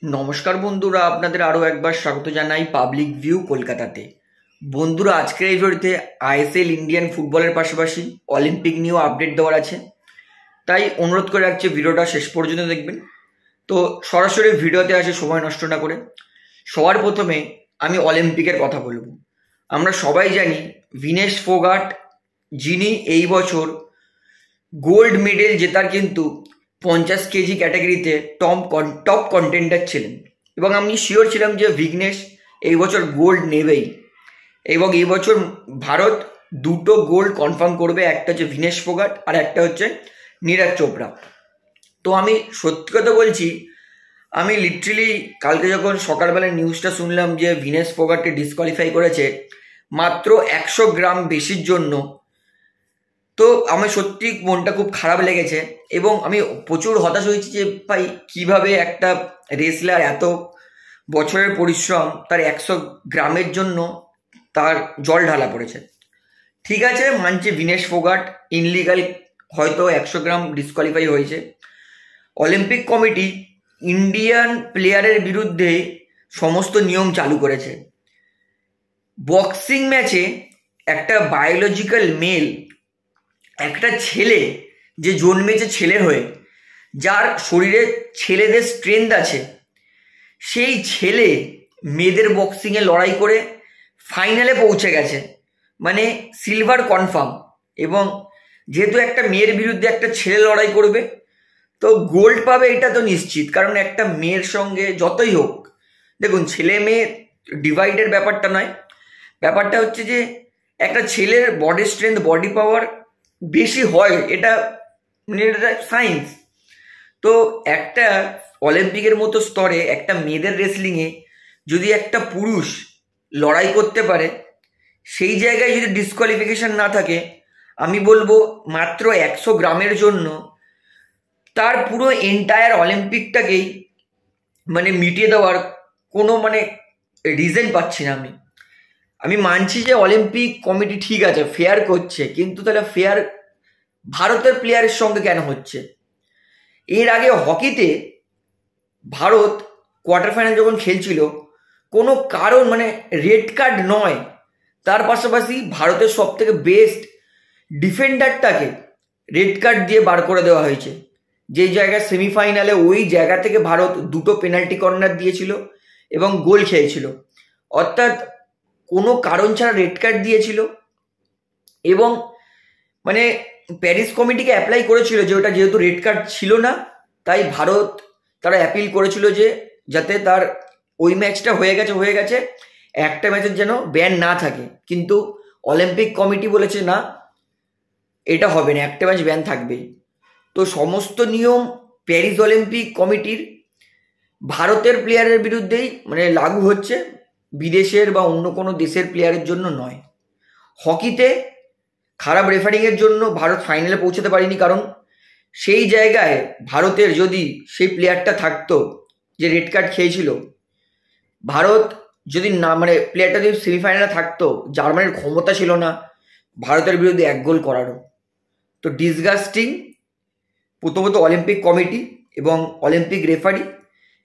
নমস্কার বন্ধুরা, আপনাদের আরও একবার স্বাগত জানাই পাবলিক ভিউ কলকাতাতে। বন্ধুরা, আজকের এই ভিডিওতে আইএসএল ইন্ডিয়ান ফুটবলের পাশাপাশি অলিম্পিক নিয়েও আপডেট দেওয়ার আছে, তাই অনুরোধ করে রাখছি ভিডিওটা শেষ পর্যন্ত দেখবেন। তো সরাসরি ভিডিওতে আসে সময় নষ্ট না করে। সবার প্রথমে আমি অলিম্পিকের কথা বলবো। আমরা সবাই জানি ভিনেশ ফোগাট, যিনি এই বছর গোল্ড মেডেল জেতার কিন্তু 50 কেজি ক্যাটাগরিতে টপ কন্টেন্ডার ছিলেন, এবং আমি শিওর ছিলাম যে ভিঘ্নেশ এই বছর গোল্ড নেবেই। এবং এই বছর ভারত দুটো গোল্ড কনফার্ম করবে, একটা হচ্ছে ভিনেশ ফোগাট আর একটা হচ্ছে নীরজ চোপড়া। তো আমি সত্যি কথা বলছি, আমি লিটারেলি কালকে যখন সকালবেলায় নিউজটা শুনলাম যে ভিনেশ ফোগাটকে ডিসকোয়ালিফাই করেছে মাত্র 100 গ্রাম বেশির জন্য, তো আমার সত্যি মনটা খুব খারাপ লেগেছে এবং আমি প্রচুর হতাশ হয়েছি যে ভাই কিভাবে একটা রেসলার এত বছরের পরিশ্রম তার 100 গ্রামের জন্য তার জল ঢালা পড়েছে। ঠিক আছে, মানছি ভিনেশ ফোগাট ইনলিগাল হয়তো 100 গ্রাম ডিসকোয়ালিফাই হয়েছে। অলিম্পিক কমিটি ইন্ডিয়ান প্লেয়ারের বিরুদ্ধে সমস্ত নিয়ম চালু করেছে। বক্সিং ম্যাচে একটা বায়োলজিক্যাল মেল, একটা ছেলে যে জন্মেছে ছেলে হয়ে, যার শরীরে ছেলেদের স্ট্রেংথ আছে, সেই ছেলে মেয়েদের বক্সিংয়ে লড়াই করে ফাইনালে পৌঁছে গেছে, মানে সিলভার কনফার্ম। এবং যেহেতু একটা মেয়ের বিরুদ্ধে একটা ছেলে লড়াই করবে, তো গোল্ড পাবে এটা তো নিশ্চিত। কারণ একটা মেয়ের সঙ্গে যতই হোক, দেখুন ছেলে মেয়ে ডিভাইডের ব্যাপারটা নয়, ব্যাপারটা হচ্ছে যে একটা ছেলের বডি স্ট্রেংথ, বডি পাওয়ার বেশি হয়, এটা মানে এটা সায়েন্স। তো একটা অলিম্পিকের মতো স্তরে একটা মেয়েদের রেসলিংয়ে যদি একটা পুরুষ লড়াই করতে পারে, সেই জায়গায় যদি ডিসকোয়ালিফিকেশন না থাকে, আমি বলবো মাত্র 100 গ্রামের জন্য তার পুরো এন্টায়ার অলিম্পিকটাকেই মানে মিটিয়ে দেওয়ার কোনো মানে রিজন পাচ্ছি না। আমি মানছি যে অলিম্পিক কমিটি ঠিক আছে, ফেয়ার করছে, কিন্তু তাহলে ফেয়ার ভারতের প্লেয়ারের সঙ্গে কেন হচ্ছে? এর আগে হকিতে ভারত কোয়ার্টার ফাইনাল যখন খেলছিল, কোনো কারণ মানে রেড কার্ড নয়, তার পাশাপাশি ভারতের সব থেকে বেস্ট ডিফেন্ডারটাকে রেড কার্ড দিয়ে বার করে দেওয়া হয়েছে। যেই জায়গায় সেমিফাইনালে ওই জায়গা থেকে ভারত দুটো পেনাল্টি কর্নার দিয়েছিল এবং গোল খেয়েছিল, অর্থাৎ কোনো কারণ ছাড়া রেড কার্ড দিয়েছিল। এবং মানে প্যারিস কমিটিকে অ্যাপ্লাই করেছিল যে ওটা যেহেতু রেড কার্ড ছিল না, তাই ভারত তারা অ্যাপিল করেছিল যে যাতে তার ওই ম্যাচটা হয়ে গেছে একটা ম্যাচের যেন ব্যান না থাকে। কিন্তু অলিম্পিক কমিটি বলেছে না, এটা হবে না, একটা ম্যাচ ব্যান থাকবেই। তো সমস্ত নিয়ম প্যারিস অলিম্পিক কমিটির ভারতের প্লেয়ারের বিরুদ্ধেই মানে লাগু হচ্ছে, বিদেশের বা অন্য কোনো দেশের প্লেয়ারের জন্য নয়। হকিতে খারাপ রেফারিংয়ের জন্য ভারত ফাইনালে পৌঁছাতে পারেনি, কারণ সেই জায়গায় ভারতের যদি সেই প্লেয়ারটা থাকতো যে রেড কার্ড খেয়েছিল, ভারত যদি না মানে প্লেয়ারটা যদি সেমিফাইনালে থাকতো, জার্মানির ক্ষমতা ছিল না ভারতের বিরুদ্ধে 1 গোল করারও। তো ডিসগাস্টিং প্রথমত অলিম্পিক কমিটি এবং অলিম্পিক রেফারি।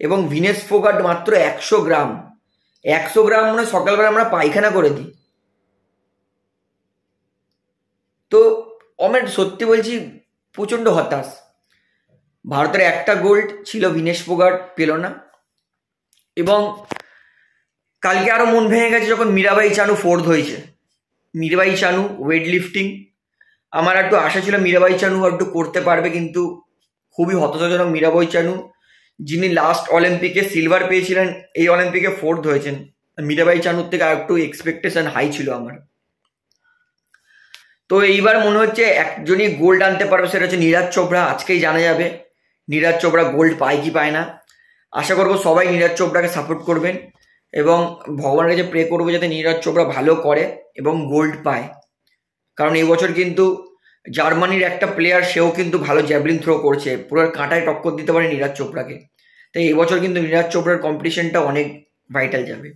এবং ভিনেশ ফোগাট মাত্র 100 গ্রাম, 100 গ্রাম মানে সকালবেলা আমরা পায়খানা করে দিই। তো আমি সত্যি বলছি প্রচণ্ড হতাশ। ভারতের একটা গোল্ড ছিল, ভিনেশ ফোগাট পেল না। এবং কালকে আরও মন ভেঙে গেছে যখন মীরাবাই চানু 4th হয়েছে। মীরাবাই চানু ওয়েট লিফটিং, আমার একটু আশা ছিল মীরাবাই চানু একটু করতে পারবে, কিন্তু খুবই হতাশাজনক। মীরাবাই চানু যিনি লাস্ট অলিম্পিকে সিলভার পেয়েছিলেন, এই অলিম্পিকে 4th হয়েছেন। মীরাবাই চানুর থেকে আর একটু এক্সপেকটেশন হাই ছিল আমার। তো এইবার মনে হচ্ছে একজনই গোল্ড আনতে পারবে, সেটা হচ্ছে নীরজ চোপড়া। আজকেই জানা যাবে নীরজ চোপড়া গোল্ড পায় কি পায় না। আশা করবো সবাই নীরজ চোপড়াকে সাপোর্ট করবেন এবং ভগবানের কাছে প্রে করবো যাতে নীরজ চোপড়া ভালো করে এবং গোল্ড পায়। কারণ এই বছর কিন্তু জার্মানির একটা প্লেয়ার, সেও কিন্তু ভালো জ্যাভলিন থ্রো করছে, পুরো কাঁটায় টক্কর দিতে পারে নীরজ চোপড়াকে। তাই এই বছর কিন্তু নীরজ চোপড়ার কম্পিটিশনটা অনেক ভাইটাল যাবে।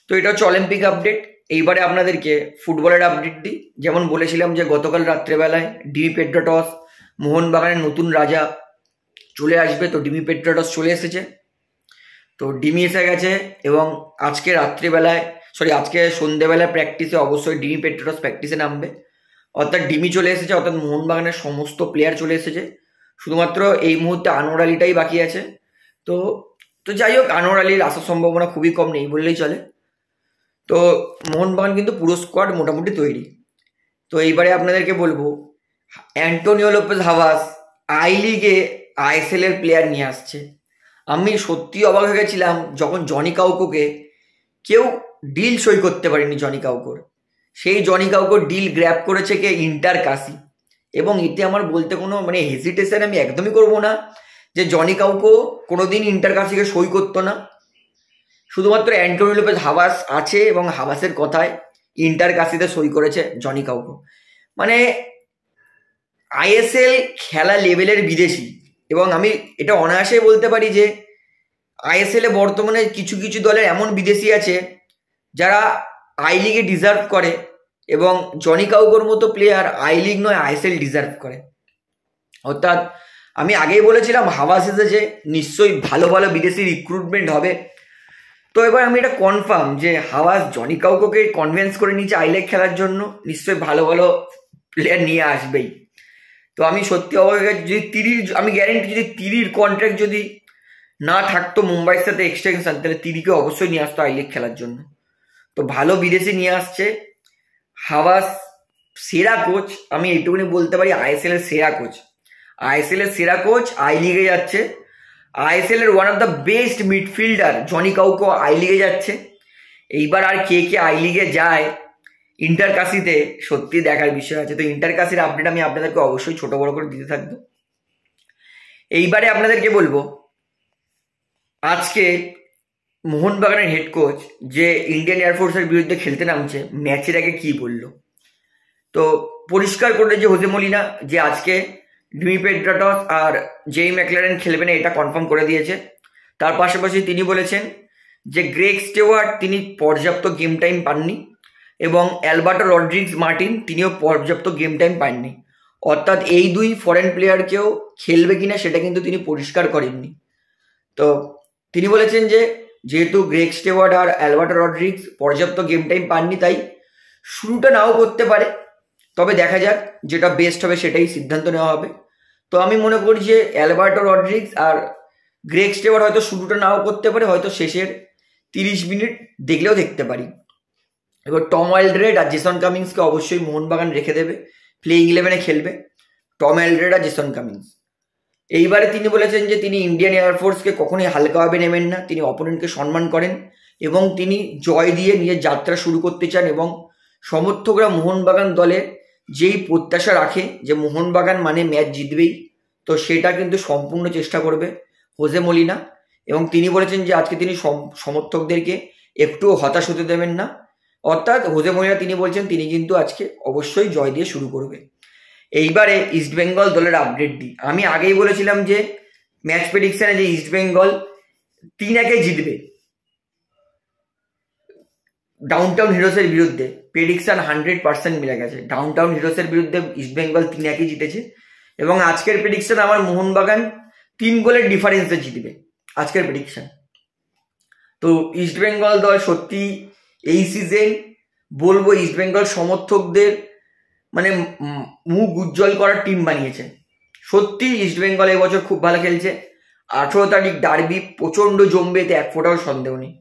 তো এটা হচ্ছে অলিম্পিক আপডেট। এইবারে আপনাদেরকে ফুটবলের আপডেট দিই। যেমন বলেছিলাম যে গতকাল রাত্রেবেলায় ডিমি পেট্রাটস মোহনবাগানের নতুন রাজা চলে আসবে, তো ডিমি পেট্রাটস চলে এসেছে। তো ডিমি এসে গেছে এবং আজকে সন্ধ্যেবেলায় প্র্যাকটিসে অবশ্যই ডিমি পেট্রোস প্র্যাকটিসে নামবে। অর্থাৎ ডিমি চলে এসেছে, অর্থাৎ মোহনবাগানের সমস্ত প্লেয়ার চলে এসেছে, শুধুমাত্র এই মুহূর্তে আনোয়ার আলীটাই বাকি আছে। তো তো যাই হোক, আনোয়ার আলীর আসার সম্ভাবনা খুবই কম, নেই বললেই চলে। তো মোহনবাগান কিন্তু পুরো স্কোয়াড মোটামুটি তৈরি। তো এইবারে আপনাদেরকে বলবো, অ্যান্টোনিও লোপেজ হাভাস আই লিগে আইএসএল এর প্লেয়ার নিয়ে আসছে। আমি সত্যি অবাক হয়ে গেছিলাম যখন জনি কাউকোকে কেউ ডিল সই করতে পারেনি। জনি কাউকোর সেই জনি কাউকোর ডিল গ্র্যাব করেছে কে? ইন্টার কাশি। এবং এতে আমার বলতে কোনো হেজিটেশন আমি একদমই করব না যে জনি কাউকো কোনোদিন ইন্টার কাশিকে সই করতো না। শুধুমাত্র অ্যান্টোনিও লোপেজ হাভাস আছে এবং হাভাসের কথায় ইন্টার কাশিতে সই করেছে জনি কাউকো। আইএসএল খেলা লেভেলের বিদেশি। এবং আমি এটা অনায়াসে বলতে পারি যে আইএসএল এ বর্তমানে কিছু কিছু দলের এমন বিদেশি আছে যারা আই লিগে ডিজার্ভ করে, এবং জনি কাউকোর মতো প্লেয়ার আই লিগ নয় আইএসএল ডিজার্ভ করে। অর্থাৎ আমি আগেই বলেছিলাম হাভাস এসেছে, নিশ্চয়ই ভালো ভালো বিদেশি রিক্রুটমেন্ট হবে। তো এবার আমি এটা কনফার্ম যে হাভাস জনি কাউকোকে কনভিন্স করে নিচ্ছে আই লিগ খেলার জন্য, নিশ্চয়ই ভালো ভালো প্লেয়ার নিয়ে আসবেই। তো আমি সত্যি অবাক হয়ে গেছি, যদি আমি গ্যারেন্টি যদি তিরির কন্ট্রাক্ট যদি না থাকতো মুম্বাইয়ের সাথে এক্সটেনশন, তাহলে তিরিকে অবশ্যই নিয়ে আসতো আই লিগ খেলার জন্য। তো ভালো বিদেশি নিয়ে আসছে হাভাস, সেরা কোচ। আমি এইটুকুনি বলতে পারি আইএসএল এর সেরা কোচ। আইএসএল এর সেরা কোচ আই লিগে যাচ্ছে। আইএসএল এর one of the best midfielder Johnny Kauko I লিগে যাচ্ছে। এইবার আর কে কে আই লিগে যায় ইন্টার কাশিতে, সত্যি দেখার বিষয় আছে। তো ইন্টার কাশির আপডেট আমি আপনাদেরকে অবশ্যই ছোট বড় করে দিতে থাকবো। এইবারে আপনাদেরকে বলবো, আজকে মোহনবাগানের হেড কোচ যে ইন্ডিয়ান এয়ারফোর্সের বিরুদ্ধে খেলতে নামছে, ম্যাচের আগে কি বললো। তো পরিষ্কার করে যে হোসে মলিনা যে আজকে ডিমি পেট্রোস আর জেই ম্যাকলারেন খেলবে না, এটা কনফার্ম করে দিয়েছে। তার পাশাপাশি তিনি বলেছেন যে গ্রেগ স্টেওয়ার্ট তিনি পর্যাপ্ত গেম টাইম পাননি, এবং অ্যালবার্টো রড্রিগস মার্টিন তিনিও পর্যাপ্ত গেম টাইম পাননি। অর্থাৎ এই দুই ফরেন প্লেয়ারকেও খেলবে কিনা সেটা কিন্তু তিনি পরিষ্কার করেননি। তো তিনি বলেছেন যে যেহেতু গ্রেগ স্টেওয়ার্ট আর অ্যালবার্টো রড্রিগস পর্যাপ্ত গেম টাইম পাননি, তাই শুরুটা নাও করতে পারে, তবে দেখা যাক যেটা বেস্ট হবে সেটাই সিদ্ধান্ত নেওয়া হবে। তো আমি মনে করি যে অ্যালবার্টো রড্রিগস আর গ্রেগ স্টেওয়ার্ট হয়তো শুরুটা নাও করতে পারে, হয়তো শেষের 30 মিনিট দেখলেও দেখতে পারি। এবার টম অ্যালড্রেড আর জেসন কামিন্সকে অবশ্যই মোহনবাগান রেখে দেবে, প্লেইং 11-এ খেলবে টম অ্যালড্রেড আর জেসন কামিন্স। এইবারে তিনি বলেছেন যে তিনি ইন্ডিয়ান এয়ারফোর্সকে কখনোই হালকাভাবে নেবেন না, তিনি অপোনেন্টকে সম্মান করেন এবং তিনি জয় দিয়ে নিজের যাত্রা শুরু করতে চান। এবং সমর্থকরা মোহনবাগান দলে যেই প্রত্যাশা রাখে যে মোহনবাগান মানে ম্যাচ জিতবেই, তো সেটা কিন্তু সম্পূর্ণ চেষ্টা করবে হোসে মলিনা। এবং তিনি বলেছেন যে আজকে তিনি সমর্থকদেরকে একটুও হতাশ হতে দেবেন না। অর্থাৎ হোসে মলিনা তিনি বলছেন তিনি কিন্তু আজকে অবশ্যই জয় দিয়ে শুরু করবে। এইবারে ইস্টবেঙ্গল দলের আপডেট দিই। আমি আগেই বলেছিলাম যে ম্যাচ প্রেডিকশনে যে ইস্টবেঙ্গল 3-1 জিতবে ডাউনটাউন হিরোসের বিরুদ্ধে। প্রেডিকশন 100% মিলে গেছে। ডাউনটাউন হিরোসের বিরুদ্ধে ইস্টবেঙ্গল 3-1 জিতেছে। এবং আজকের প্রেডিকশন আমার মোহনবাগান 3 গোলের ডিফারেন্সে জিতবে আজকের প্রেডিকশন। তো ইস্টবেঙ্গল দল সত্যি এই সিজন বলবো ইস্টবেঙ্গল সমর্থকদের মুখ উজ্জ্বল করার টিম বানিয়েছে। সত্যি ইস্টবেঙ্গল এবছর খুব ভালো খেলছে। 18 তারিখ ডার্বি প্রচণ্ড জমবে, এতে এক ফোঁটাও সন্দেহ নেই।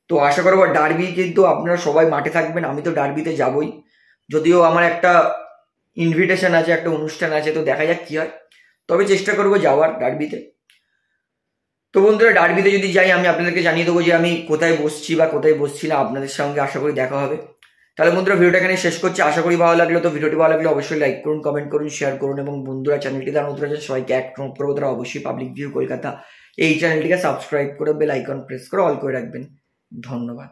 তো আশা করবো ডার্বি কিন্তু আপনারা সবাই মাঠে থাকবেন। আমি তো ডার্বিতে যাবই, যদিও আমার একটা ইনভিটেশন আছে, একটা অনুষ্ঠান আছে, তো দেখা যাক কি হয়, তবে চেষ্টা করবো যাওয়ার ডার্বিতে। তো বন্ধুরা ডার্বিতে যদি যাই আমি আপনাদেরকে জানিয়ে দেবো যে আমি কোথায় বসছি বা কোথায় বসছি না, আপনাদের সঙ্গে আশা করি দেখা হবে। তাহলে বন্ধুরা ভিডিওটা এখানে শেষ করছি। আশা করি ভালো লাগলো। তো ভিডিওটি ভালো লাগলে অবশ্যই লাইক করুন, কমেন্ট করুন, শেয়ার করুন, এবং বন্ধুরা চ্যানেলটি তারা নতুন আছে সবাইকে এক অনুরোধ করবো তারা অবশ্যই পাবলিক ভিউ কলকাতা এই চ্যানেলটিকে সাবস্ক্রাইব করে বেল আইকন প্রেস করে অল করে রাখবেন। ধন্যবাদ।